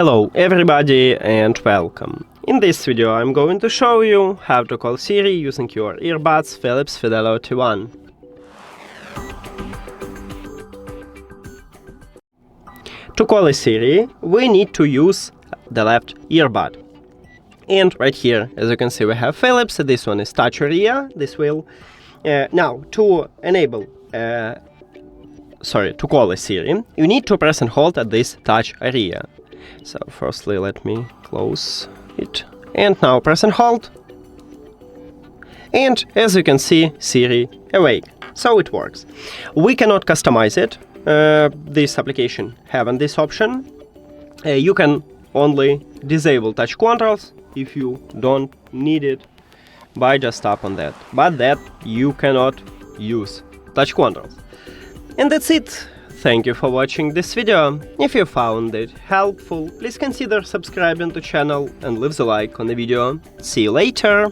Hello everybody and welcome. In this video I'm going to show you how to call Siri using your earbuds Philips Fidelio T1. To call a Siri, we need to use the left earbud. And right here, as you can see, we have Philips. This one is touch area. This will now to enable to call a Siri, you need to press and hold at this touch area. So firstly, let me close it, and now press and hold. And as you can see, Siri awake. So it works. We cannot customize it. This application having this option. You can only disable touch controls if you don't need it by just tap on that. But that you cannot use touch controls. And that's it. Thank you for watching this video. If you found it helpful, please consider subscribing to the channel and leave a like on the video. See you later!